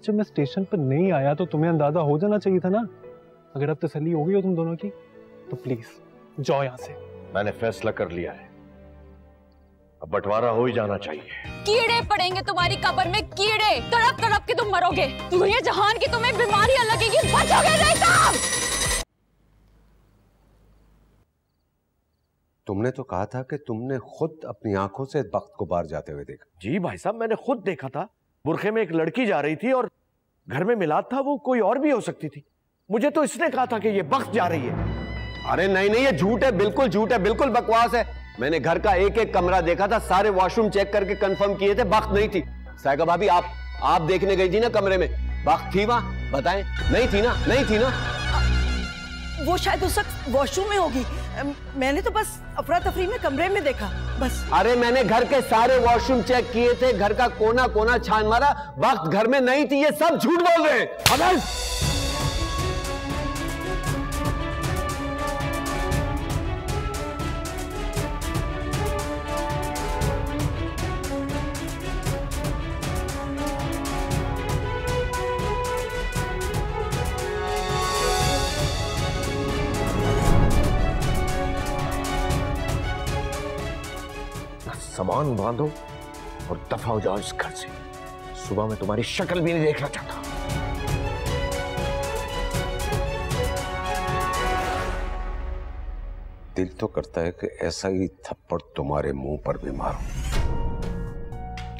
आज जब मैं स्टेशन पर नहीं आया तो तुम्हें अंदाजा हो जाना चाहिए था ना। अगर अब तसल्ली हो गई हो तुम दोनों की तो प्लीज जाओ यहाँ से। मैंने फैसला कर लिया है, अब बंटवारा हो ही जाना चाहिए। कीड़े पड़ेंगे तुम्हारी कब्र में, कीड़े तड़प तड़प के तुम मरोगे। दुनिया जहान की तुम्हें बीमारियां लगेगी, बचोगे नहीं तुम। तुमने तो कहा था कि तुमने खुद अपनी आंखों से बख्त को बाहर जाते हुए देखा। जी भाई साहब, मैंने खुद देखा था। बुरखे में एक लड़की जा रही थी और घर में मिलाद था, वो कोई और भी हो सकती थी। मुझे तो इसने कहा था कि ये बख्त जा रही है। अरे नहीं नहीं, ये झूठ है, बिल्कुल झूठ है, बिल्कुल बकवास है। मैंने घर का एक एक कमरा देखा था, सारे वॉशरूम चेक करके कंफर्म किए थे, बख्त नहीं थी। साइका भाभी आप देखने गई थी ना कमरे में, बख्त थी वहां? बताएं, नहीं थी ना? नहीं थी ना? वो शायद उस वक्त वॉशरूम में होगी, मैंने तो बस अफरा तफरी में कमरे में देखा बस। अरे मैंने घर के सारे वॉशरूम चेक किए थे, घर का कोना कोना छान मारा, वक्त घर में नहीं थी। ये सब झूठ बोल रहे हैं। सामान बांधो और दफा हो जाओ इस घर से। सुबह मैं तुम्हारी शक्ल भी नहीं देखना चाहता। दिल तो करता है कि ऐसा ही थप्पड़ तुम्हारे मुंह पर भी मारो,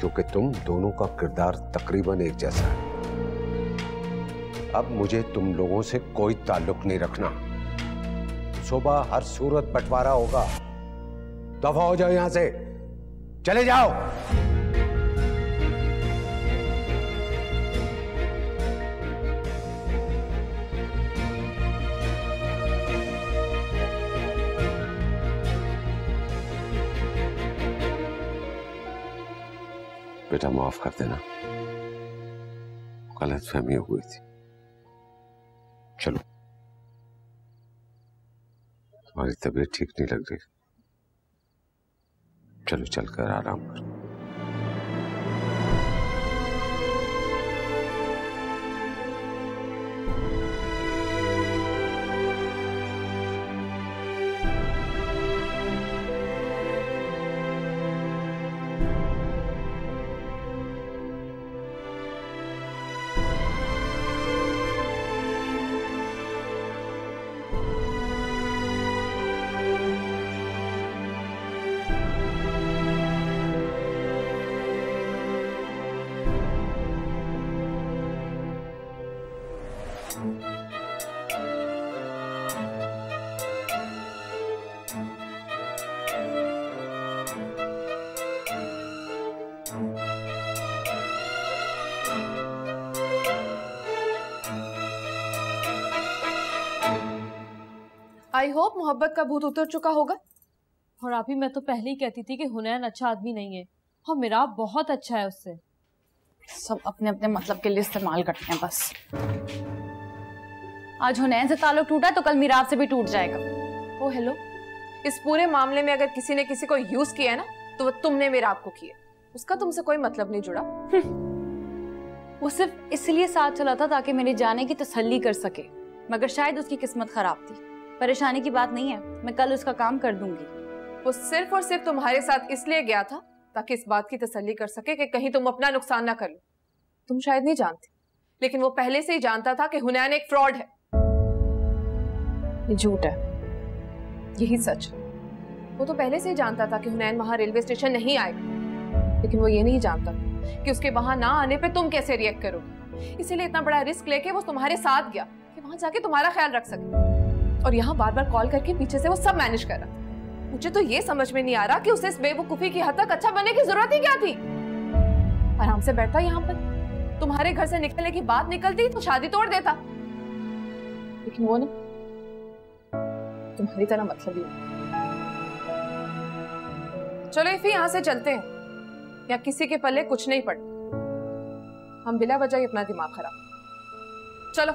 क्योंकि तुम दोनों का किरदार तकरीबन एक जैसा है। अब मुझे तुम लोगों से कोई ताल्लुक नहीं रखना। सुबह हर सूरत बंटवारा होगा। दफा हो जाओ यहां से, चले जाओ। बेटा माफ कर देना, गलतफहमी हो गई थी। चलो, तुम्हारी तबीयत ठीक नहीं लग रही, चलो चलकर आराम करो। आई होप मोहब्बत का भूत उतर चुका होगा। और अभी मैं तो पहले ही कहती थी कि हुनैन अच्छा आदमी नहीं है, और मेरा बहुत अच्छा है उससे। सब अपने अपने मतलब के लिए इस्तेमाल करते हैं बस। आज हुनैन से ताल्लुक टूटा तो कल मिराब से भी टूट जाएगा। ओ हेलो, इस पूरे मामले में अगर किसी ने किसी को यूज किया है ना, तो वो तुमने मिराब को किया। उसका तुमसे कोई मतलब नहीं जुड़ा। वो सिर्फ इसलिए साथ चला था ताकि मेरे जाने की तसल्ली कर सके, मगर शायद उसकी किस्मत खराब थी। परेशानी की बात नहीं है, मैं कल उसका काम कर दूंगी। वो सिर्फ और सिर्फ तुम्हारे साथ इसलिए गया था ताकि इस बात की तसल्ली कर सके कि कहीं तुम अपना नुकसान ना कर लो। तुम शायद नहीं जानती, लेकिन वो पहले से ही जानता था कि हुनैन एक फ्रॉड है। ये झूठ है, यही सच। वो तो पहले से ही जानता था कि हुनैन वहां रेलवे स्टेशन नहीं आएगा, लेकिन वो ये नहीं जानता कि उसके वहां ना आने पे तुम कैसे रिएक्ट करोगे। इसीलिए इतना बड़ा रिस्क लेके वो तुम्हारे साथ गया कि वहां जाके तुम्हारा ख्याल रख सके। और यहाँ बार बार कॉल करके पीछे से वो सब मैनेज कर रहा था। मुझे तो ये समझ में नहीं आ रहा कि उसे इस बेवकूफी की हद तक अच्छा बनने की जरूरत ही क्या थी। आराम से बैठता यहाँ पर, तुम्हारे घर से निकलने की बात निकलती तो शादी तोड़ देता, लेकिन वो ना तुम्हारी तरह मतलब ही। चलो इफी, यहाँ से चलते हैं, या किसी के पल्ले कुछ नहीं पड़ता। हम बिला वजह ही अपना दिमाग खराब। चलो।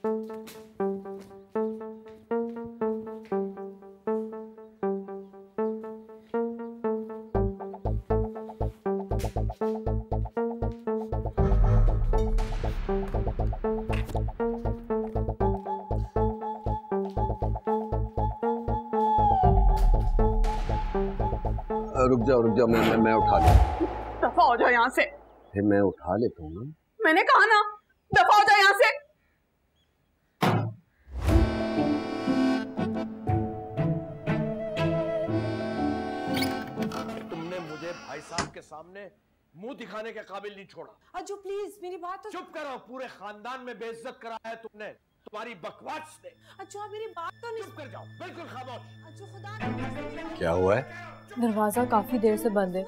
रुक जाओ, मैं उठा लूं। दफा हो जाओ यहाँ से। फिर मैं उठा लेता हूँ ना। मैंने कहा ना, दफा हो जाओ यहाँ से। तुमने मुझे भाई साहब के सामने मुंह दिखाने के काबिल नहीं छोड़ा। अज्जू प्लीज मेरी बात तो चुप करो, पूरे खानदान में बेइज्जत कराया है तुमने तुम्हारी बकवास ने। अज्जू आप मेरी बात तो नहीं। चुप कर जाओ, बिल्कुल खामोश। अज्जू खुदा क्या हुआ है? दरवाजा काफी देर से बंद है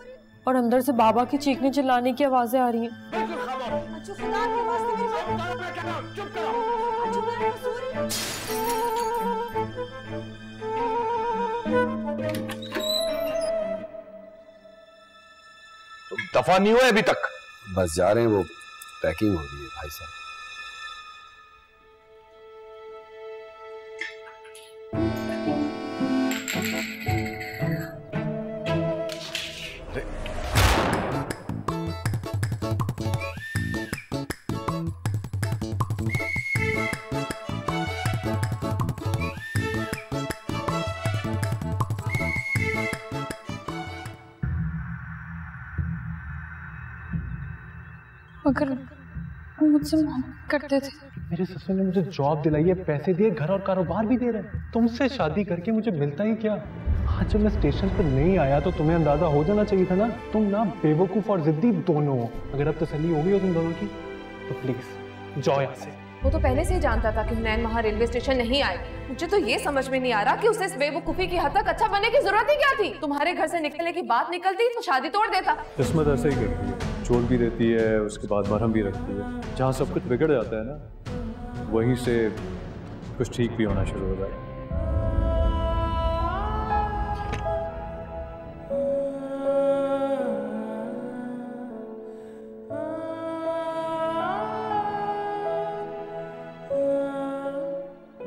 और अंदर से बाबा की चीखने चिल्लाने की आवाजें आ रही हैं। बिल्कुल खामोश। अज्जू खुदा के वास्ते मेरी बात चुप करो। अज्जू मेरा कसूर तुम दफा नहीं हुए अभी तक? बस जा रहे हैं, वो पैकिंग हो रही है भाई साहब। अगर मुझसे मोहब्बत करते थे। मेरे ससुर ने मुझे जॉब दिलाई है, पैसे दिए, घर और कारोबार भी दे रहे हैं। तुमसे शादी करके मुझे मिलता ही क्या? आज जब मैं स्टेशन पर नहीं आया तो तुम्हें अंदाजा हो जाना चाहिए था ना। तुम ना बेवकूफ और जिद्दी दोनों हो। अगर अब तसल्ली हो गई हो तुम दोनों की तो प्लीज जाओ यहाँ से। वो तो पहले से ही जानता था कि हुनैन वहाँ रेलवे स्टेशन नहीं आएगी। मुझे तो ये समझ में नहीं आ रहा कि उसे इस बेवकूफी की हद तक अच्छा बनने की जरूरत ही क्या थी। तुम्हारे घर से निकलने की बात निकलती तो शादी तोड़ देता। किस्मत ऐसे ही करती है, छोड़ भी देती है, उसके बाद मरहम भी रखती है। जहाँ सब कुछ बिगड़ जाता है ना, वहीं से कुछ ठीक भी होना शुरू हो जाता है।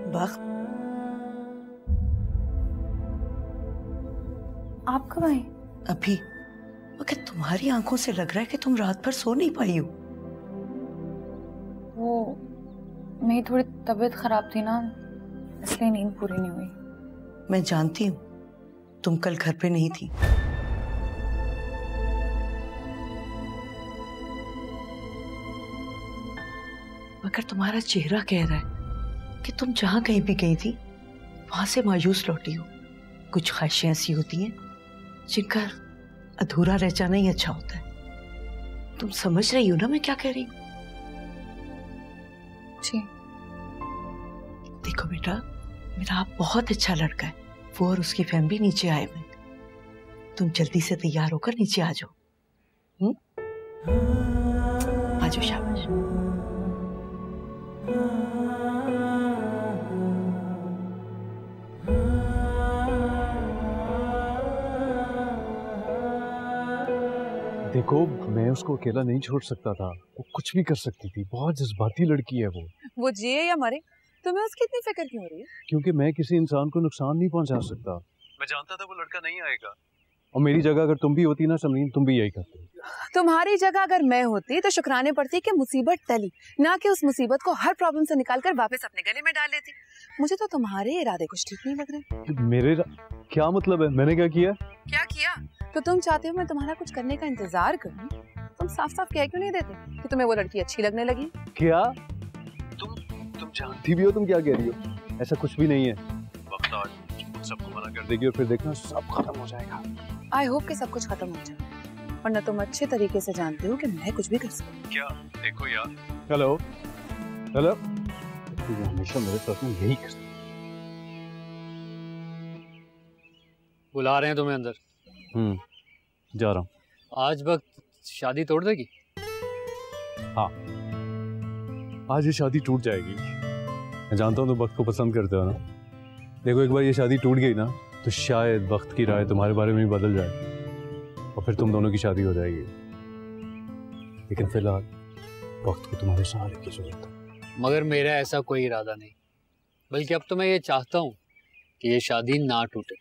वक्त आप कब आए? अभी। मगर तुम्हारी आंखों से लग रहा है कि तुम रात भर सो नहीं पाई हो। वो मेरी थोड़ी तबीयत खराब थी ना, इसलिए नींद पूरी नहीं हुई। मैं जानती हूँ तुम कल घर पे नहीं थी। मगर तुम्हारा चेहरा कह रहा है कि तुम जहां कहीं भी गई थी वहां से मायूस लौटी हो। कुछ ख्वाहिशें ऐसी होती हैं जिनका अधूरा रह जाना ही अच्छा होता है। तुम समझ रही हो ना मैं क्या कह रही हूँ? जी। देखो बेटा, मेरा आप बहुत अच्छा लड़का है। वो और उसकी फैमिली नीचे आए हुए। तुम जल्दी से तैयार होकर नीचे आ जाओ। आ जाओ, शाबाश। देखो, मैं उसको अकेला नहीं छोड़ सकता था। वो कुछ भी कर सकती थी। बहुत जज्बाती लड़की है वो जिए या मरे, तुम्हें उसकी इतनी फिक्र क्यों हो रही है? क्योंकि मैं किसी इंसान को नुकसान नहीं पहुंचा सकता। मैं जानता था वो लड़का नहीं आएगा। और मेरी जगह अगर तुम भी होती ना समरीन, तुम भी यही करते। तुम्हारी जगह अगर मैं होती तो शुक्राने पड़ती कि मुसीबत टली, ना कि उस मुसीबत को हर प्रॉब्लम से निकालकर वापस अपने गले में डाल लेती। मुझे तो तुम्हारे इरादे कुछ ठीक नहीं लग रहे। मेरे क्या मतलब है? मैंने क्या किया? क्या किया? तो तुम चाहते हो मैं तुम्हारा कुछ करने का इंतजार करूं? तुम साफ साफ कह क्यों नहीं देते कि तुम्हें वो लड़की अच्छी लगने लगी? क्या तुम जानती भी हो तुम क्या कह रही हो? ऐसा कुछ भी नहीं है। वक्त आज सबको मना कर देगी और फिर देखना सब खत्म हो जाएगा। आई होप कि सब कुछ खत्म हो जाए, वरना तुम अच्छे तरीके से जानते हो कि मैं कुछ भी कर सकती। क्या? देखो यार। हेलो हेलो, तू हमेशा मेरे साथ में यही करती। बुला रहे हैं तुम्हें अंदर। जा रहा हूँ। आज वक्त शादी तोड़ देगी? हाँ, आज ये शादी टूट जाएगी। मैं जानता हूँ तुम वक्त को पसंद करते हो ना। देखो, एक बार ये शादी टूट गई ना तो शायद वक्त की राय तुम्हारे बारे में भी बदल जाए और फिर तुम दोनों की शादी हो जाएगी। लेकिन फिलहाल वक्त को तुम्हारे सहारे की जरूरत है। मगर मेरा ऐसा कोई इरादा नहीं, बल्कि अब तो मैं ये चाहता हूँ कि ये शादी ना टूटे।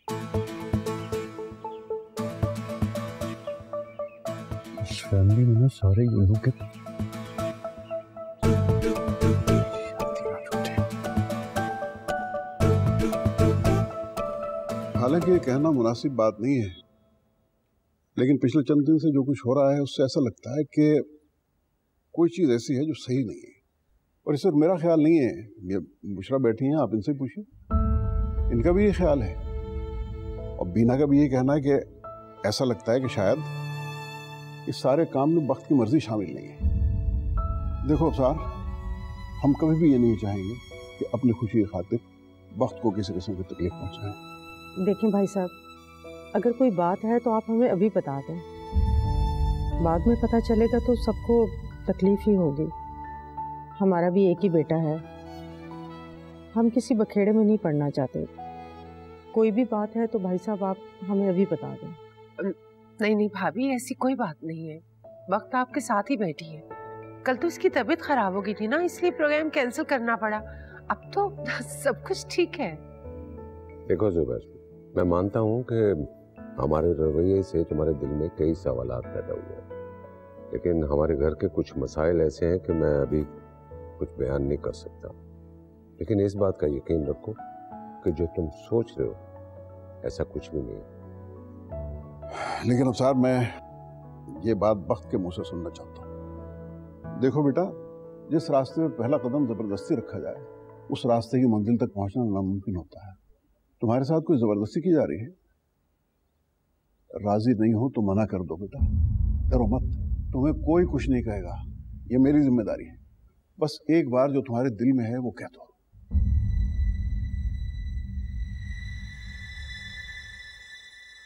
फैमिली में ना सारे लोगों के हालांकि ये कहना मुनासिब बात नहीं है, लेकिन पिछले चंद दिन से जो कुछ हो रहा है उससे ऐसा लगता है कि कोई चीज़ ऐसी है जो सही नहीं है। और इस वक्त मेरा ख्याल नहीं है, ये बुशरा बैठी हैं, आप इनसे पूछिए, इनका भी ये ख्याल है। और बीना का भी ये कहना है कि ऐसा लगता है कि शायद इस सारे काम में वक्त की मर्जी शामिल नहीं है। देखो अफसार, हम कभी भी ये नहीं चाहेंगे कि अपनी खुशी की खातिर वक्त को किसी किस्म की तकलीफ पहुंचाएं। देखें भाई साहब, अगर कोई बात है तो आप हमें अभी बता दें, बाद में पता चलेगा तो सबको तकलीफ ही होगी। हमारा भी एक ही बेटा है, हम किसी बखेड़े में नहीं पड़ना चाहते। कोई भी बात है तो भाई साहब आप हमें अभी बता दें। नहीं भाभी, ऐसी कोई बात नहीं है, वक्त आपके साथ ही बैठी है। कल तो इसकी तबीयत खराब हो गई थी ना, इसलिए प्रोग्राम कैंसिल करना पड़ा। अब तो सब कुछ ठीक है। देखो जुबैर, मैं मानता हूँ कि हमारे रवैये से तुम्हारे दिल में कई सवालात पैदा हुए हैं, लेकिन हमारे घर के कुछ मसाइल ऐसे हैं कि मैं अभी कुछ बयान नहीं कर सकता। लेकिन इस बात का यकीन रखो कि जो तुम सोच रहे हो ऐसा कुछ भी नहीं है। लेकिन अफसार, मैं ये बात वक्त के मुंह से सुनना चाहता हूँ। देखो बेटा, जिस रास्ते में पहला कदम जबरदस्ती रखा जाए उस रास्ते की मंजिल तक पहुंचना नामुमकिन होता है। तुम्हारे साथ कोई जबरदस्ती की जा रही है, राजी नहीं हो तो मना कर दो बेटा, डरो मत, तुम्हें कोई कुछ नहीं कहेगा, ये मेरी जिम्मेदारी है। बस एक बार जो तुम्हारे दिल में है वो कह दो।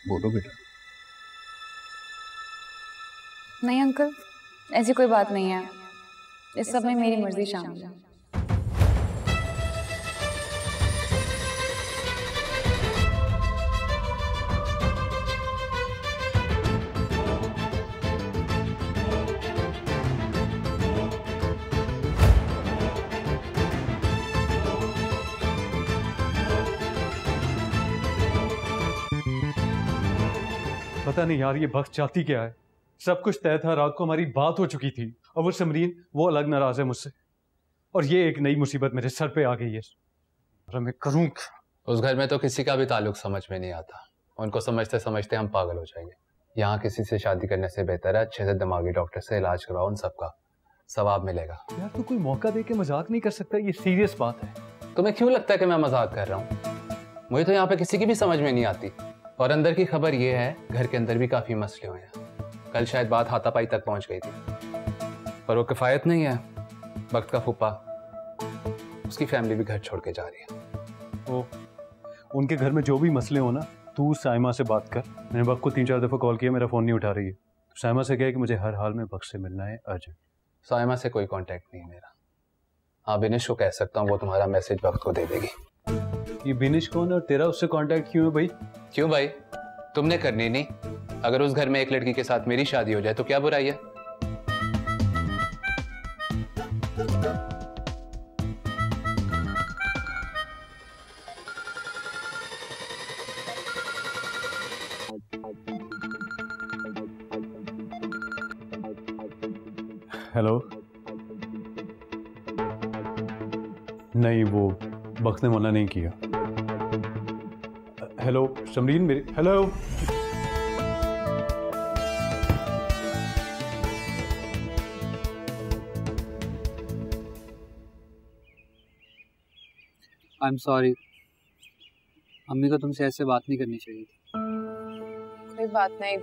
बोलो बेटा। नहीं अंकल, ऐसी कोई बात नहीं है, इस सब में मेरी मर्जी शामिल है। पता नहीं यार, ये वक्त चाहती क्या है। सब कुछ तय था, रात को हमारी बात हो चुकी थी, और वो समरीन वो अलग नाराज है मुझसे, और ये एक नई मुसीबत मेरे सर पे आ गई है। और मैं करूं क्या? उस घर में तो किसी का भी ताल्लुक समझ में नहीं आता, उनको समझते समझते हम पागल हो जाएंगे। यहाँ किसी से शादी करने से बेहतर है अच्छे से दिमागी डॉक्टर से इलाज करवाओ, उन सबका सवाब मिलेगा। यार तू कोई मौका दे के मजाक नहीं कर सकता, ये सीरियस बात है। तुम्हें क्यों लगता है कि मैं मजाक कर रहा हूँ? मुझे तो यहाँ पे किसी की भी समझ में नहीं आती। और अंदर की खबर ये है, घर के अंदर भी काफी मसले हुए हैं। कल शायद बात हाथापाई तक पहुंच गई थी, पर वो किफायत नहीं है। वक्त का फूफा, उसकी फैमिली भी घर छोड़ के जा रही है। ओ, उनके घर में जो भी मसले हो ना, तू साइमा से बात कर। मैंने वक्त को 3-4 दफा कॉल किया, मेरा फोन नहीं उठा रही है। साइमा से कहे कि मुझे हर हाल में वक्त से मिलना है अर्जेंट। साइमा से कोई कांटेक्ट नहीं मेरा। हाँ, बिनिश को कह सकता हूँ, वो तुम्हारा मैसेज वक्त को दे देगी। ये बिनिश कौन और तेरा उससे कांटेक्ट क्यों है भाई? क्यों भाई, तुमने करनी नहीं? अगर उस घर में एक लड़की के साथ मेरी शादी हो जाए तो क्या बुराई है? हेलो। नहीं, वो वक्त ने मना नहीं किया। हेलो समरीन, मेरी हेलो। आई एम सॉरी, अम्मी को तुमसे ऐसे बात नहीं करनी चाहिए थी। कोई बात नहीं,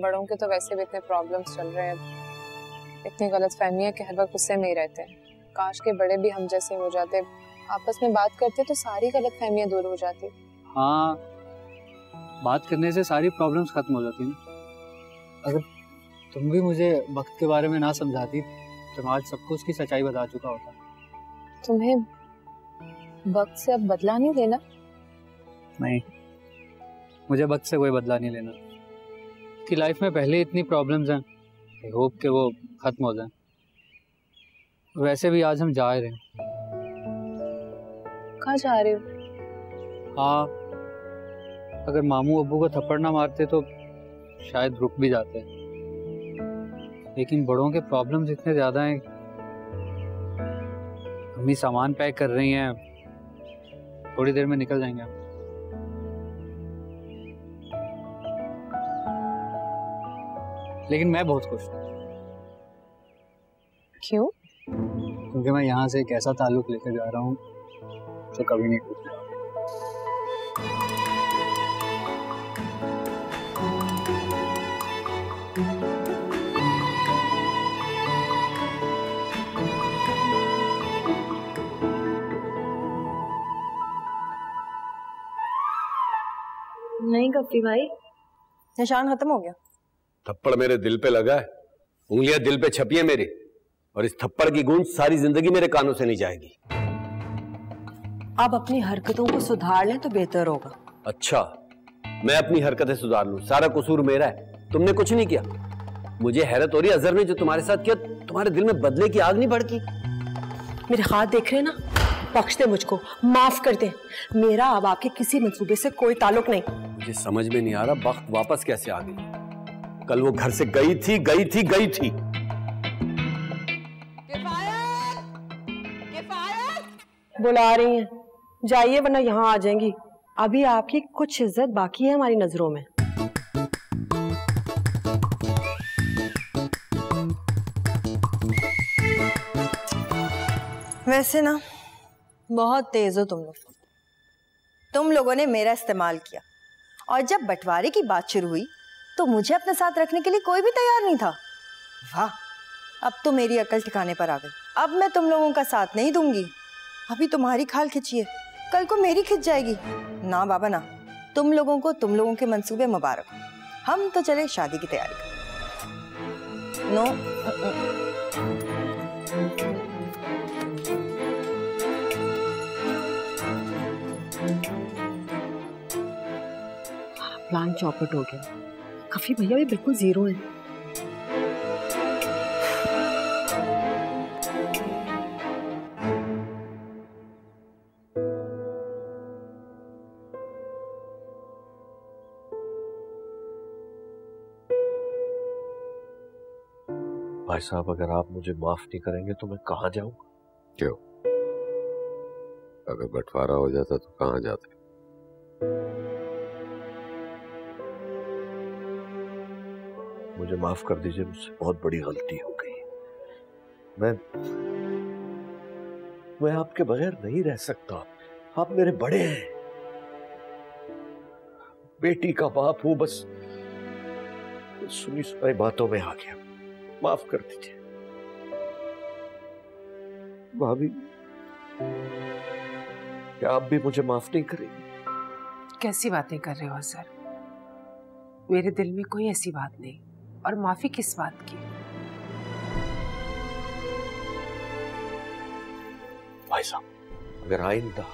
बड़ों के तो वैसे भी इतने प्रॉब्लम्स चल रहे हैं, इतनी गलतफहमियां कि हर वक्त गुस्से में ही रहते हैं। काश के बड़े भी हम जैसे हो जाते, आपस में बात करते तो सारी गलतफहमियां दूर हो जाती। हाँ, बात करने से सारी प्रॉब्लम्स खत्म हो जाती हैं। अगर तुम भी मुझे वक्त के बारे में ना समझाती तो मैं आज सबको उसकी सच्चाई बता चुका होता। तुम्हें वक्त से अब बदला नहीं लेना? नहीं, मुझे वक्त से कोई बदला नहीं लेना। कि लाइफ में पहले इतनी प्रॉब्लम्स हैं, आई होप कि वो खत्म हो जाए। वैसे भी आज हम जा रहे हैं। कहाँ जा रहे हो? हाँ, अगर मामू अब्बू को थप्पड़ ना मारते तो शायद रुक भी जाते, लेकिन बड़ों के प्रॉब्लम्स इतने ज्यादा हैं। अम्मी सामान पैक कर रही हैं, थोड़ी देर में निकल जाएंगे हम। लेकिन मैं बहुत खुश हूँ। क्यों? क्योंकि मैं यहाँ से एक ऐसा ताल्लुक लेकर जा रहा हूँ जो कभी नहीं टूटेगा। नहीं कप्पी भाई, निशान खत्म हो गया। थप्पड़ मेरे दिल पे लगा है, उंगलियां दिल पे छपी है मेरी, और इस थप्पड़ की गूंज सारी जिंदगी मेरे कानों से नहीं जाएगी। आप अपनी हरकतों को सुधार लें तो बेहतर होगा। अच्छा, मैं अपनी हरकतें सुधार लूं? सारा कसूर मेरा है, तुमने कुछ नहीं किया। मुझे हैरत हो रही है, अजहर ने जो तुम्हारे साथ किया, तुम्हारे दिल में बदले की आग नहीं भड़की? मेरे हाथ देख रहे हैं ना, बख्श दे मुझको, माफ कर दे। मेरा अब आपके किसी मंसूबे से कोई ताल्लुक नहीं। मुझे समझ में नहीं आ रहा वक्त वापस कैसे आ गई। कल वो घर से गई थी। बुला रही हैं, जाइए वरना यहाँ आ जाएंगी। अभी आपकी कुछ इज्जत बाकी है हमारी नजरों में। वैसे ना बहुत तेज हो तुम लोग। तुम लोगों ने मेरा इस्तेमाल किया, और जब बंटवारे की बात शुरू हुई तो मुझे अपने साथ रखने के लिए कोई भी तैयार नहीं था। वाह, अब तो मेरी अकल ठिकाने पर आ गई। अब मैं तुम लोगों का साथ नहीं दूंगी। अभी तुम्हारी खाल खिंची है, कल को मेरी खिंच जाएगी। ना बाबा ना, तुम लोगों को तुम लोगों के मंसूबे मुबारक। हम तो चले शादी की तैयारी कर। नो प्लान चौपट हो गया। कफी भैया भी बिल्कुल जीरो है। भाई साहब, अगर आप मुझे माफ नहीं करेंगे तो मैं कहाँ जाऊंगा? क्यों? अगर बंटवारा हो जाता तो कहाँ जाते? मुझे माफ कर दीजिए, मुझसे बहुत बड़ी गलती हो गई। मैं आपके बगैर नहीं रह सकता। आप मेरे बड़े हैं, बेटी का बाप हूं। बस सुनी सुनाई बातों में आ गया, माफ कर दीजिए। भाभी, क्या आप भी मुझे माफ नहीं करेंगी? कैसी बातें कर रहे हो सर? मेरे दिल में कोई ऐसी बात नहीं, और माफी किस बात की? भाई साहब, अगर आइंदा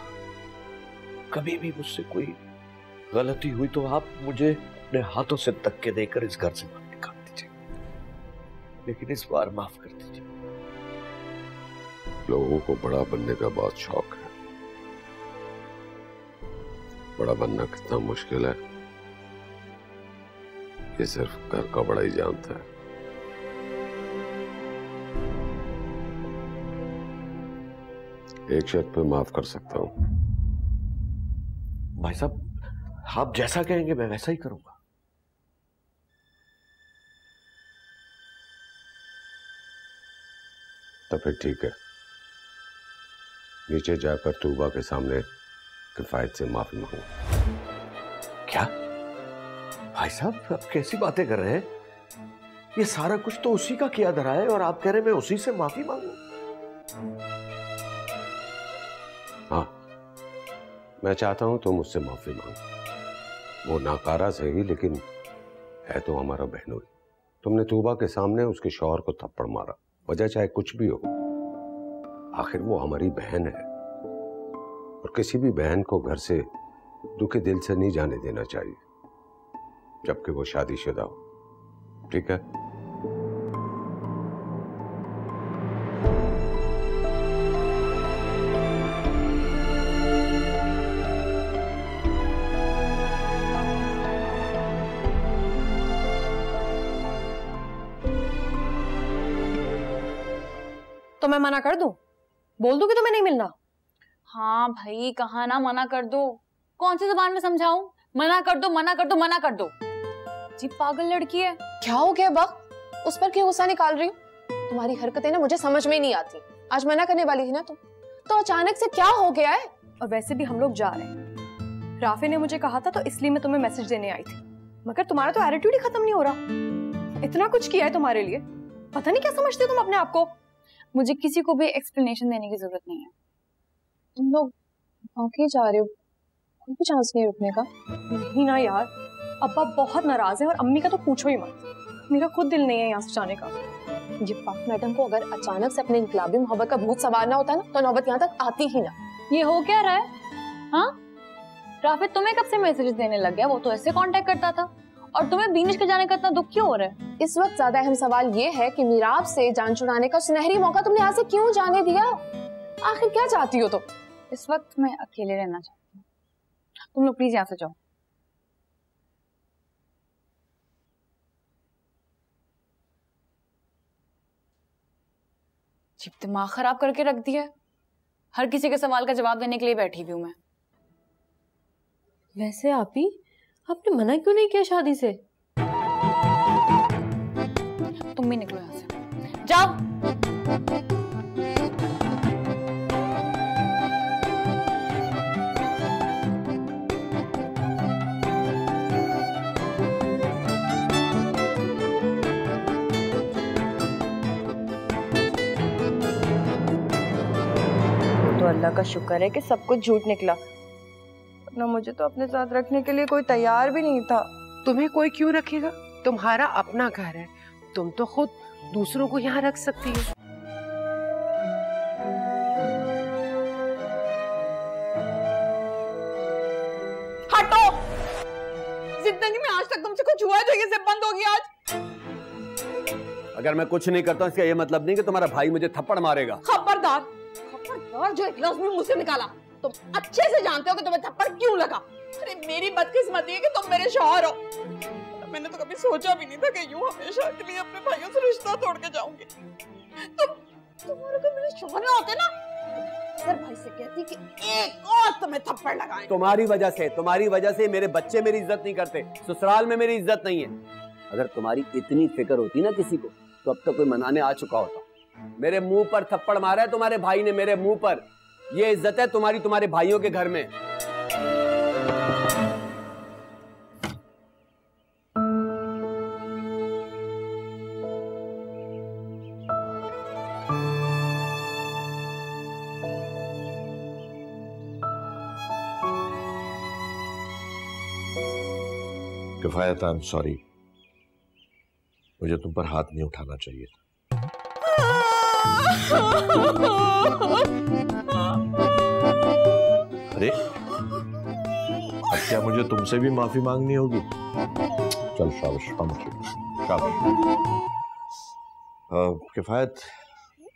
कभी भी मुझसे कोई गलती हुई तो आप मुझे अपने हाथों से धक्के देकर इस घर से बाहर निकाल दीजिए, लेकिन इस बार माफ कर दीजिए। लोगों को बड़ा बनने का बहुत शौक है। बड़ा बनना कितना मुश्किल है ये सिर्फ घर का बड़ा ही जानता है। एक शर्त पे माफ कर सकता हूं। भाई साहब, आप जैसा कहेंगे मैं वैसा ही करूंगा। तो फिर ठीक है, नीचे जाकर तूबा के सामने किफायत से माफी मांगो। क्या भाई साहब, आप कैसी बातें कर रहे हैं? ये सारा कुछ तो उसी का किया धरा है, और आप कह रहे हैं मैं उसी से माफी मांगू? हाँ, मैं चाहता हूं तुम मुझसे माफी मांगो। वो नाकारा सही, लेकिन है तो हमारा बहनोई। तुमने तूबा के सामने उसके शौहर को थप्पड़ मारा, वजह चाहे कुछ भी हो, आखिर वो हमारी बहन है, और किसी भी बहन को घर से दुखी दिल से नहीं जाने देना चाहिए, जबकि वो शादीशुदा हो। ठीक है? तो मैं मना कर दूं? बोल दूं कि तुम्हें नहीं मिलना? हाँ भाई, कहा ना मना कर दो। कौन सी जुबान में समझाऊं? मना कर दो, मना कर दो, मना कर दो। जी पागल लड़की है। क्या हो गया बक? उस पर क्यों गुस्सा निकाल रही हो? तुम्हारी हरकतें ना मुझे समझ में नहीं आती। आज मना करने वाली थी ना तुम, तो अचानक से क्या हो गया है? और वैसे भी हम लोग जा रहे हैं। राफे ने मुझे कहा था तो इसलिए मैं तुम्हें मैसेज देने आई थी, मगर तुम्हारा तो एटीट्यूड ही खत्म नहीं हो रहा। इतना कुछ किया है तुम्हारे लिए, पता नहीं क्या समझते हो तुम अपने आप को। मुझे किसी को भी एक्सप्लेनेशन देने की जरूरत नहीं है। तुम लोग वाकई जा रहे हो? कोई भी चांस नहीं रुकने का? नहीं ना यार, अब्बा बहुत नाराज है और अम्मी का तो पूछो ही मत। मेरा खुद दिल नहीं है यहाँ से जाने का। ये पाक मैडम को अगर अचानक से अपने इनकलाबी मोहब्बत का भूत सवारना होता ना तो नौबत यहाँ तक आती ही ना। ये हो क्या रहा है? हाँ, राफिद तुम्हें कब से मैसेज देने लग गया? वो तो ऐसे कांटेक्ट करता था। और तुम्हें बीनिश के जाने का इतना दुख क्यों हो रहा है? इस वक्त ज्यादा अहम सवाल ये है कि मीराब से जान छुड़ाने का सुनहरी मौका तुमने यहाँ से क्यों जाने दिया? आखिर क्या चाहती हो तुम? इस वक्त मैं अकेले रहना चाहती हूँ। तुम लोग प्लीज यहाँ से जाओ। जीप दिमाग खराब करके रख दिया। हर किसी के सवाल का जवाब देने के लिए बैठी हुई हूँ मैं। वैसे आपी, आपने मना क्यों नहीं किया शादी से? तुम भी निकलो यहाँ से, जाओ। तो अल्लाह का शुक्र है कि सब कुछ झूठ निकला, ना मुझे तो अपने साथ रखने के लिए कोई तैयार भी नहीं था। तुम्हें कोई क्यों रखेगा? तुम्हारा अपना घर है, तुम तो खुद दूसरों को यहाँ रख सकती हो। हटो! जिंदगी में आज तक तुमसे कुछ हुआ जो ये सब बंद हो गया आज? अगर मैं कुछ नहीं करता इसका ये मतलब नहीं कि तुम्हारा भाई मुझे थप्पड़ मारेगा। खबरदार! खबरदार जो एक लफ्ज भी मुंह से निकाला। तुम अच्छे से जानते हो कि तुम्हें थप्पड़ क्यों लगा। अरे मेरी बदकिस्मती है कि तुम मेरे शौहर हो। मैंने तो कभी सोचा भी नहीं था कि यूं हमेशा के लिए अपने भाइयों से रिश्ता तोड़ के जाऊंगी। तुम्हारे को मेरे शौहर ना होते ना, सर भाई से कहती कि एक और तुम्हें थप्पड़ लगाएं। तुम्हारी वजह से मेरे बच्चे मेरी इज्जत नहीं करते, ससुराल में मेरी इज्जत नहीं है। अगर तुम्हारी इतनी फिक्र होती ना किसी को तो अब तक कोई मनाने आ चुका होता। मेरे मुंह पर थप्पड़ मारा है तुम्हारे भाई ने, मेरे मुंह पर। ये इज्जत है तुम्हारी तुम्हारे भाइयों के घर में। किफायत, आई एम सॉरी, मुझे तुम पर हाथ नहीं उठाना चाहिए था। अरे अब क्या मुझे तुमसे भी माफी मांगनी होगी? चल शाबाश, शाबाश। किफायत,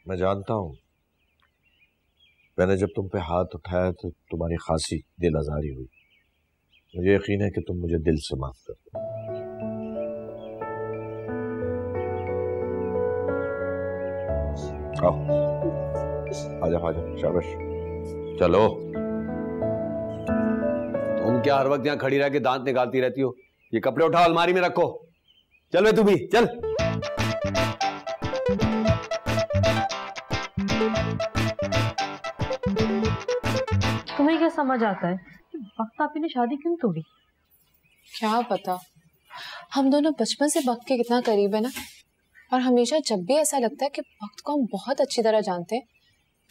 मैं जानता हूं मैंने जब तुम पे हाथ उठाया तो तुम्हारी खासी दिल आजारी हुई। मुझे यकीन है कि तुम मुझे दिल से माफ कर दो। आजा शाबाश, चलो। तुम क्या हर वक्त यहाँ खड़ी रह के दांत निकालती रहती हो? ये कपड़े उठाओ, अलमारी में रखो। चल वे तू भी चल। तुम्हें क्या समझ आता है कि वक्त आपी ने शादी क्यों तोड़ी? क्या पता, हम दोनों बचपन से वक्त के कितना करीब है ना, और हमेशा जब भी ऐसा लगता है कि वक्त को हम बहुत अच्छी तरह जानते हैं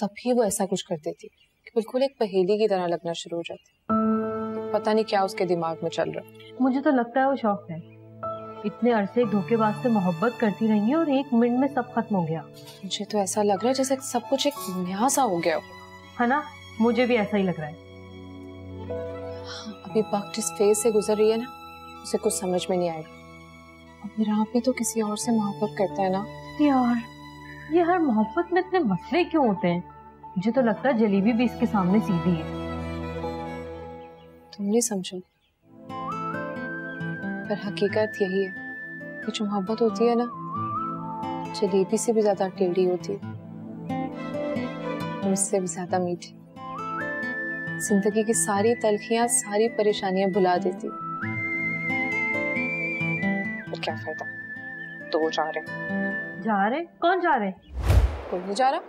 तभी वो ऐसा कुछ कर देती कि बिल्कुल एक पहेली की तरह लगना शुरू हो जाती। पता नहीं क्या उसके दिमाग में चल रहा है। मुझे तो लगता है वो शौक है। इतने अरसे एक धोखेबाज से मोहब्बत करती रही है और एक मिनट में सब खत्म हो गया। मुझे तो ऐसा लग रहा है जैसे सब कुछ एक नया सा हो गया हो। है ना, मुझे भी ऐसा ही लग रहा है। अभी वक्त जिस फेज से गुजर रही है ना, उसे कुछ समझ में नहीं आएगा। मेरा आप भी तो किसी और से मोहब्बत करता है ना यार। ये हर मोहब्बत में इतने मसले क्यों होते हैं? मुझे तो लगता है जलेबी भी इसके सामने सीधी है। तुम नहीं समझो, पर हकीकत यही है कि जो मोहब्बत होती है ना, जलेबी से भी ज्यादा टेढ़ी होती है। तुमसे भी ज्यादा मीठी, जिंदगी की सारी तलखियां, सारी परेशानियां भुला देती। पर क्या फायदा, तो वो जा रहे। कौन जा रहे? कोई नहीं जा रहा।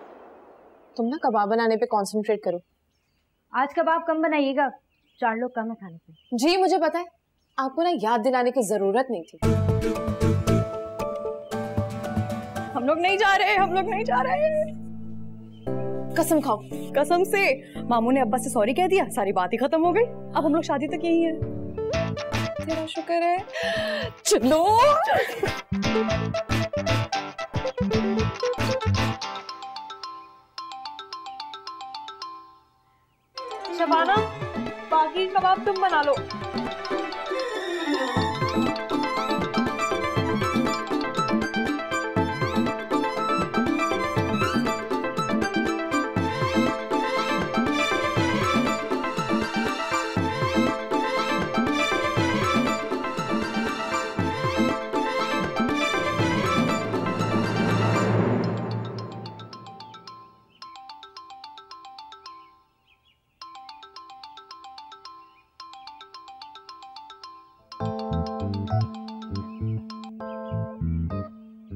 तुम ना कबाब बनाने पे कंसंट्रेट करो। आज कबाब कम बनाइएगा, 4 लोग कम है खाने पे। जी मुझे पता है, आपको ना याद दिलाने की जरूरत नहीं थी। हम लोग नहीं जा रहे, हम लोग नहीं जा रहे। कसम खाओ। कसम से। मामू ने अब्बा से सॉरी कह दिया, सारी बात ही खत्म हो गई। अब हम लोग शादी तक यही है। तेरा शुक्र है। चलो। शबाना, बाकी कबाब तुम बना लो।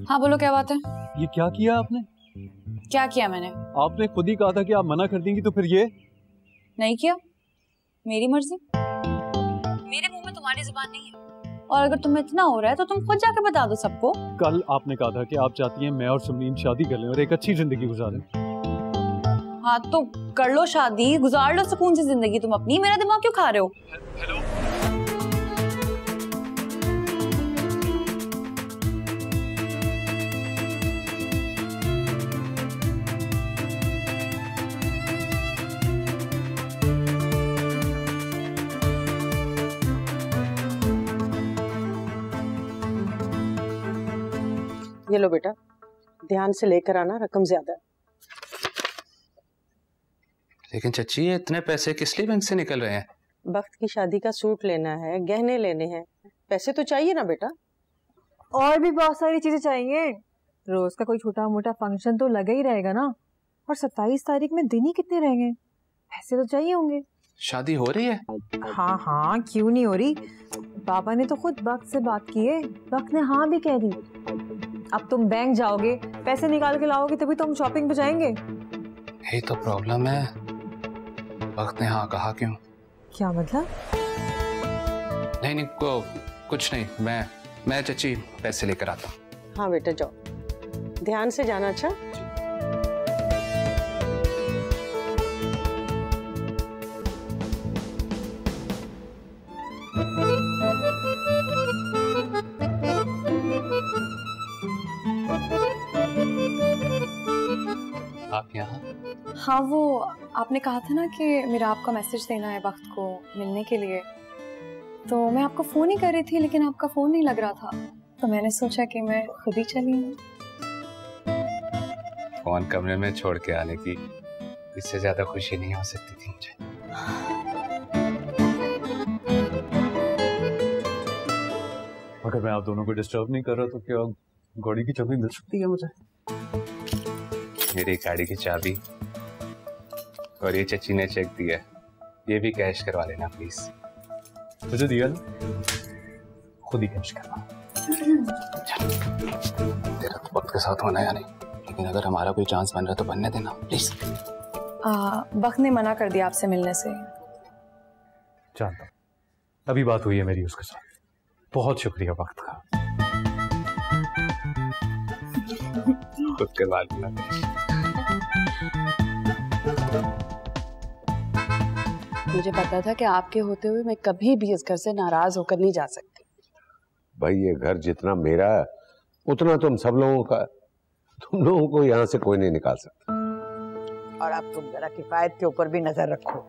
हाँ बोलो, क्या बात है? ये क्या किया आपने? क्या किया मैंने? आपने खुद ही कहा था कि आप मना कर देंगी, तो फिर ये नहीं किया। मेरी मर्जी, मेरे मुंह में तुम्हारी जुबान नहीं है। और अगर तुम्हें इतना हो रहा है तो तुम खुद जाके बता दो सबको। कल आपने कहा था कि आप चाहती हैं मैं और सुनील शादी कर लें और एक अच्छी जिंदगी गुजारें। हाँ तो कर लो शादी, गुजार लो सुकून से जिंदगी तुम अपनी। मेरा दिमाग क्यों खा रहे हो? हेलो, ये लो बेटा, ध्यान से लेकर आना, रकम ज्यादा है। लेकिन चच्ची ये इतने पैसे किस लिए बैंक से निकल रहे हैं? बख्त की शादी का सूट लेना है, गहने लेने हैं, पैसे तो चाहिए ना बेटा। और भी बहुत सारी चीजें चाहिए। रोज का कोई छोटा मोटा फंक्शन तो लगा ही रहेगा ना। और 27 तारीख में दिन ही कितने रह गए, पैसे तो चाहिए होंगे। शादी हो रही है? हाँ हाँ, क्यों नहीं हो रही। पापा ने तो खुद बख्त से बात की है, बख्त ने हाँ भी कह दी। अब तुम बैंक जाओगे, पैसे निकाल के लाओगे, तभी तो हम शॉपिंग पे जाएंगे। यही तो प्रॉब्लम है, वक्त ने हाँ कहा क्यों? क्या मतलब? नहीं नहीं कुछ नहीं, मैं चची पैसे लेकर आता हूँ। हाँ बेटा जाओ, ध्यान से जाना। अच्छा आप यहाँ? हाँ वो आपने कहा था ना कि मेरा आपका मैसेज देना है वक्त को मिलने के लिए, तो मैं आपको फोन ही कर रही थी, लेकिन आपका फोन नहीं लग रहा था, तो मैंने सोचा कि मैं खुद ही चली हूँ। फोन कमरे में छोड़ के आने की इससे ज्यादा खुशी नहीं हो सकती थी मुझे। अगर मैं आप दोनों को डिस्टर्ब नहीं कर रहा तो क्या गाड़ी की चाबी मिल सकती है मुझे? मेरी गाड़ी की चाबी और ये चची ने चेक दिया, ये भी कैश करवा लेना प्लीज। तुझे दिया ना, खुद ही कैश करवा। तेरा तो वक्त के साथ होना या नहीं, लेकिन अगर हमारा कोई चांस बन रहा है तो बनने देना प्लीज। वक्त ने मना कर दिया आपसे मिलने से। जानता हूँ, अभी बात हुई है मेरी उसके साथ। बहुत शुक्रिया वक्त का। खुद करवा लेना। मुझे पता था कि आपके होते हुए मैं कभी भी इस घर से नाराज होकर नहीं जा सकती। भाई ये घर जितना मेरा है उतना तुम सब लोगों का। तुम लोगों को यहाँ से कोई नहीं निकाल सकता। और अब तुम जरा किफायत के ऊपर भी नजर रखो।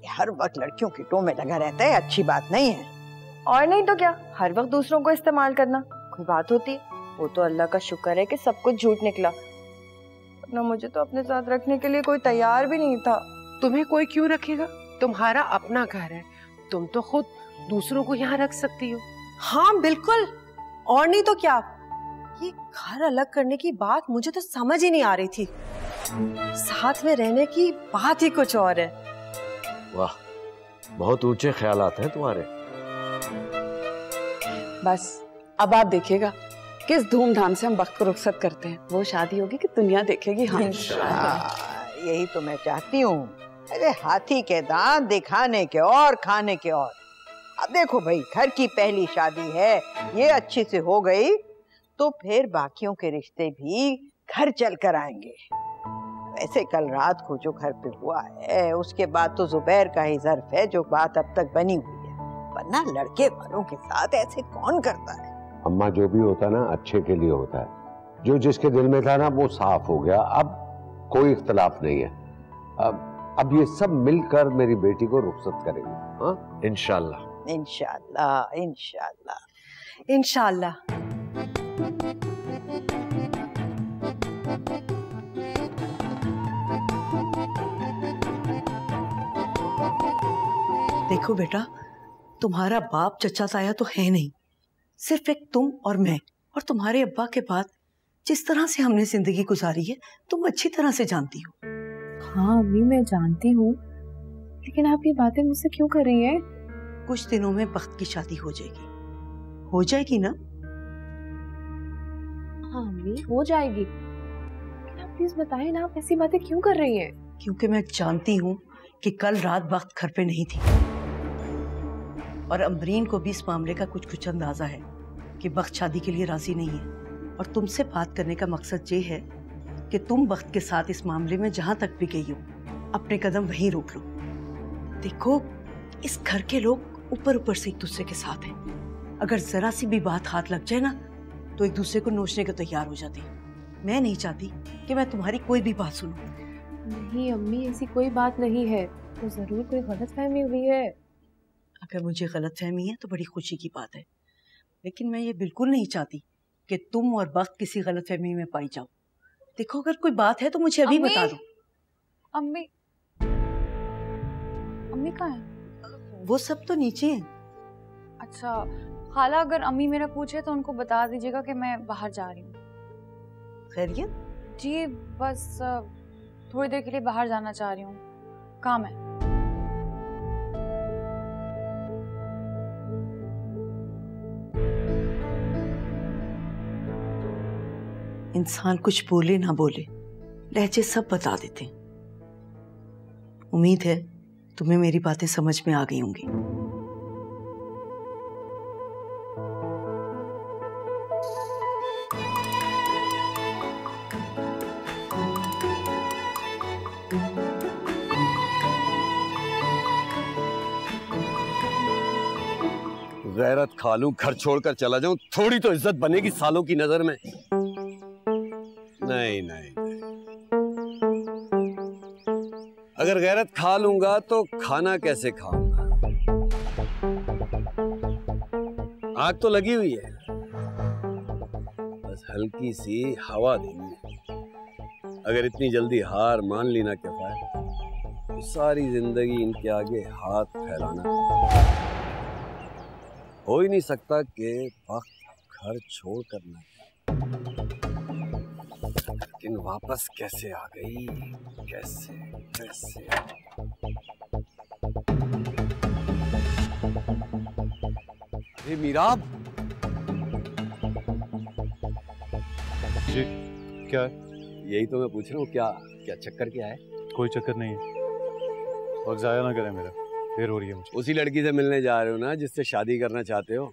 हर वक्त लड़कियों की टो में लगा रहता है, अच्छी बात नहीं है। और नहीं तो क्या, हर वक्त दूसरों को इस्तेमाल करना कोई बात होती है? वो तो अल्लाह का शुक्र है कि सब कुछ झूठ निकला, वरना मुझे तो अपने साथ रखने के लिए कोई तैयार भी नहीं था। तुम्हें कोई क्यों रखेगा? तुम्हारा अपना घर है, तुम तो खुद दूसरों को यहाँ रख सकती हो। हाँ बिल्कुल, और नहीं तो क्या। ये घर अलग करने की बात मुझे तो समझ ही नहीं आ रही थी। साथ में रहने की बात ही कुछ और है। वाह, बहुत ऊंचे ख्यालात हैं तुम्हारे। बस अब आप देखिएगा किस धूमधाम से हम वक्त को रुखसत करते हैं। वो शादी होगी कि दुनिया देखेगी। हाँ, यही तो मैं चाहती हूँ। अरे हाथी के दांत दिखाने के और खाने के और। अब देखो भाई, घर की पहली शादी है, ये अच्छी से हो गई तो फिर बाकियों के रिश्ते भी घर चल कर आएंगे। वैसे कल रात को जो घर पे हुआ है उसके बाद तो जुबैर का ही ज़र्फ है जो बात अब तक बनी हुई है, वरना लड़के वालों के साथ ऐसे कौन करता है। अम्मा, जो भी होता है ना अच्छे के लिए होता है। जो जिसके दिल में था ना वो साफ हो गया, अब कोई इख्तलाफ नहीं है। अब ये सब मिलकर मेरी बेटी को रुखसत करेंगे। हाँ, इंशाल्लाह इंशाल्लाह इंशाल्लाह इंशाल्लाह। देखो बेटा, तुम्हारा बाप चचा ताया तो है नहीं, सिर्फ एक तुम और मैं और तुम्हारे अब्बा के बाद जिस तरह से हमने जिंदगी गुजारी है तुम अच्छी तरह से जानती हो। हाँ अम्मी, मैं जानती हूँ, लेकिन आप ये बातें मुझसे क्यों कर रही हैं? कुछ दिनों में बख्त की शादी हो जाएगी ना? हाँ अम्मी, हो जाएगी, लेकिन आप प्लीज बताएं ना, आप ऐसी बातें क्यों कर रही हैं? क्योंकि मैं जानती हूँ कि कल रात बख्त घर पे नहीं थी और अमरीन को भी इस मामले का कुछ अंदाजा है कि बख्त शादी के लिए राजी नहीं है, और तुमसे बात करने का मकसद ये है कि तुम बख्त के साथ इस मामले में जहां तक भी गई हो अपने कदम वहीं रोक लो। देखो, इस घर के लोग ऊपर से एक दूसरे के साथ हैं। अगर जरा सी भी बात हाथ लग जाए ना तो एक दूसरे को नोचने को तैयार हो जाते हैं। मैं नहीं चाहती कि मैं तुम्हारी कोई भी बात सुनूं। नहीं अम्मी, ऐसी कोई बात नहीं है, तो जरूर कोई गलतफहमी हुई है। अगर मुझे गलतफहमी है तो बड़ी खुशी की बात है, लेकिन मैं ये बिल्कुल नहीं चाहती कि तुम और बख्त किसी गलतफहमी में पाई जाओ। देखो, अगर कोई बात है तो मुझे अभी बता दो। अम्मी, अम्मी कहाँ है? वो सब तो नीचे हैं। अच्छा खाला, अगर अम्मी मेरा पूछे तो उनको बता दीजिएगा कि मैं बाहर जा रही हूँ। खैरियत? जी बस थोड़ी देर के लिए बाहर जाना चाह रही हूँ, काम है। इंसान कुछ बोले ना बोले लहजे सब बता देते हैं। उम्मीद है तुम्हें मेरी बातें समझ में आ गई होंगी। गैरत खा लूं, घर छोड़कर चला जाऊं, थोड़ी तो इज्जत बनेगी सालों की नजर में। नहीं नहीं, अगर गैरत खा लूंगा तो खाना कैसे खाऊंगा? आग तो लगी हुई है, बस हल्की सी हवा देनी है। अगर इतनी जल्दी हार मान ली ना क्या फायदा, तो सारी जिंदगी इनके आगे हाथ फैलाना। हो ही नहीं सकता कि वक्त घर छोड़ करना, लेकिन वापस कैसे आ गई? कैसे कैसे? अरे मीराब, जी क्या है? यही तो मैं पूछ रहा हूँ, क्या क्या चक्कर क्या है? कोई चक्कर नहीं है, वक्त जाया ना करें, मेरा देर हो रही है मुझे। उसी लड़की से मिलने जा रहे हो ना जिससे शादी करना चाहते हो?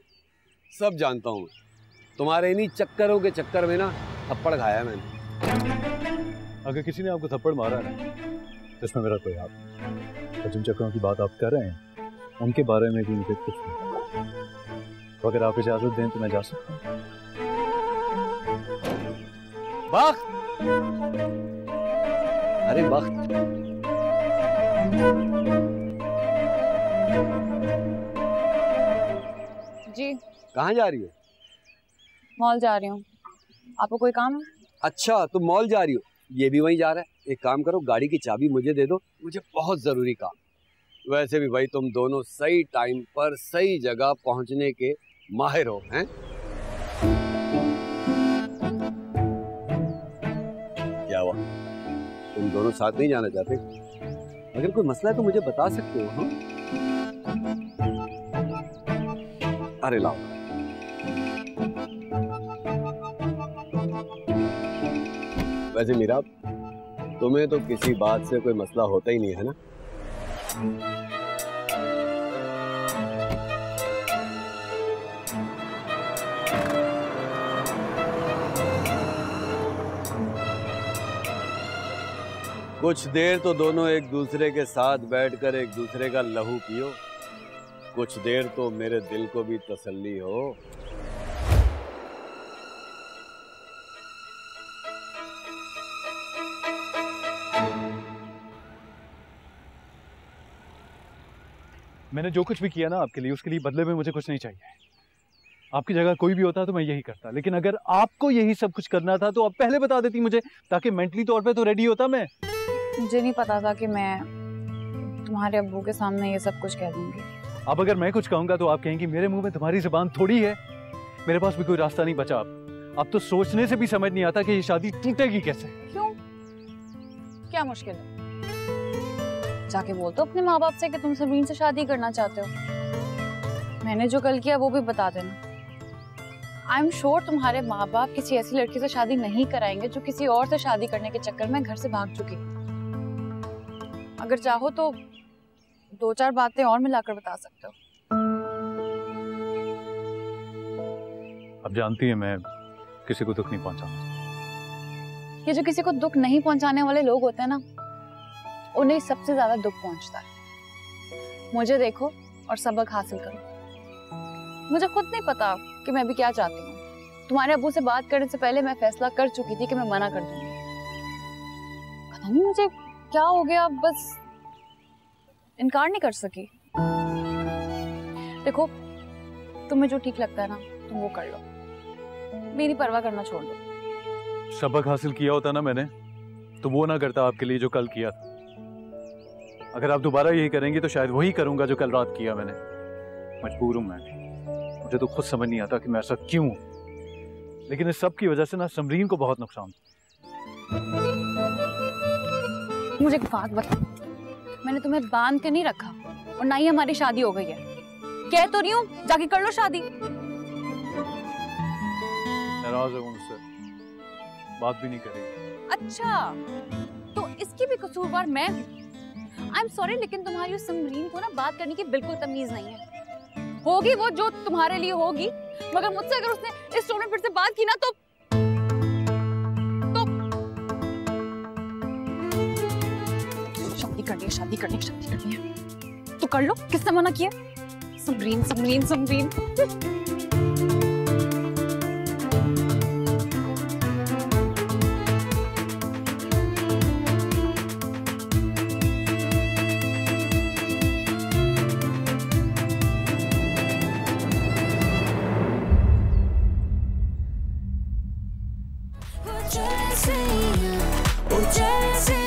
सब जानता हूँ, तुम्हारे इन्हीं चक्करों के चक्कर में ना थप्पड़ खाया मैंने। अगर किसी ने आपको थप्पड़ मारा है तो इसमें मेरा कोई हाथ नहीं। तो जिन चक्करों की बात आप कर रहे हैं उनके बारे में भी मुझे कुछ नहीं, तो अगर आप इजाजत दें तो मैं जा सकता हूँ। वक्त, अरे वक्त, जी कहाँ जा रही हो? मॉल जा रही हूँ। आपको कोई काम है? अच्छा, तुम मॉल जा रही हो, ये भी वहीं जा रहा है। एक काम करो, गाड़ी की चाबी मुझे दे दो, मुझे बहुत जरूरी काम। वैसे भी भाई तुम दोनों सही टाइम पर सही जगह पहुंचने के माहिर हो, हैं? क्या हुआ? दोनों साथ नहीं जाना चाहते? अगर कोई मसला है तो मुझे बता सकते हो। हाँ? अरे लाओ। वैसे मीरा, तुम्हें तो किसी बात से कोई मसला होता ही नहीं है ना? कुछ देर तो दोनों एक दूसरे के साथ बैठकर एक दूसरे का लहू पियो, कुछ देर तो मेरे दिल को भी तसल्ली हो। मैंने जो कुछ भी किया ना आपके लिए, उसके लिए बदले में मुझे कुछ नहीं चाहिए। आपकी जगह कोई भी होता तो मैं यही करता, लेकिन अगर आपको यही सब कुछ करना था तो आप पहले बता देती मुझे, ताकि मेंटली तौर पे तो रेडी होता मैं। मुझे नहीं पता था कि मैं तुम्हारे अब्बू के सामने ये सब कुछ कह दूंगी। अब अगर मैं कुछ कहूंगा तो आप कहेंगे मेरे मुंह में तुम्हारी जुबान थोड़ी है। मेरे पास भी कोई रास्ता नहीं बचा। अब तो सोचने से भी समझ नहीं आता कि ये शादी टूटेगी कैसे। क्यों? क्या मुश्किल है? जाके बोल दो अपने माँ बाप से कि तुम सबरीन से शादी करना चाहते हो। मैंने जो कल किया वो भी बता देना। आई एम श्योर तुम्हारे माँ बाप किसी ऐसी लड़की से शादी नहीं कराएंगे जो किसी और से शादी करने के चक्कर में घर से भाग चुकी। अगर चाहो तो 2-4 बातें और मिलाकर बता सकते हो। अब जानती है मैं किसी को दुख नहीं पहुंचाता। ये जो किसी को दुख नहीं पहुंचाने वाले लोग होते हैं ना, उन्हें सबसे ज्यादा दुख पहुंचता है। मुझे देखो और सबक हासिल करो। मुझे खुद नहीं पता कि मैं भी क्या चाहती हूँ। तुम्हारे अब्बू से बात करने से पहले मैं फैसला कर चुकी थी कि मैं मना कर दूंगी। पता नहीं मुझे क्या हो गया, बस इनकार नहीं कर सकी। देखो, तुम्हें जो ठीक लगता है ना तुम वो कर लो, मेरी परवाह करना छोड़ दो। सबक हासिल किया होता ना मैंने तो वो ना करता आपके लिए जो कल किया था। अगर आप दोबारा यही करेंगे तो शायद वही करूंगा जो कल रात किया मैंने। मजबूर हूं मैं, मुझे तो खुद समझ नहीं आता कि मैं ऐसा क्यों। लेकिन इस सब की वजह से ना समरीन को बहुत नुकसान। मुझे एक बात बता, मैंने तुम्हें बांध के नहीं रखा और ना ही हमारी शादी हो गई है। कह तो रही हूँ जाके कर लो शादी। नाराज है वो मुझसे, बात भी नहीं करेगी। अच्छा, तो इसकी भी कसूरवार मैं? आई एम सॉरी, लेकिन तुम्हारी उस समरीन को ना बात करने की बिल्कुल तमीज नहीं है। होगी वो जो तुम्हारे लिए होगी, मगर मुझसे अगर उसने इस टोन में फिर से बात की ना तो शादी करनी है तो कर लो। किसने मना किया? समरीन समरीन समरीन। Jesse,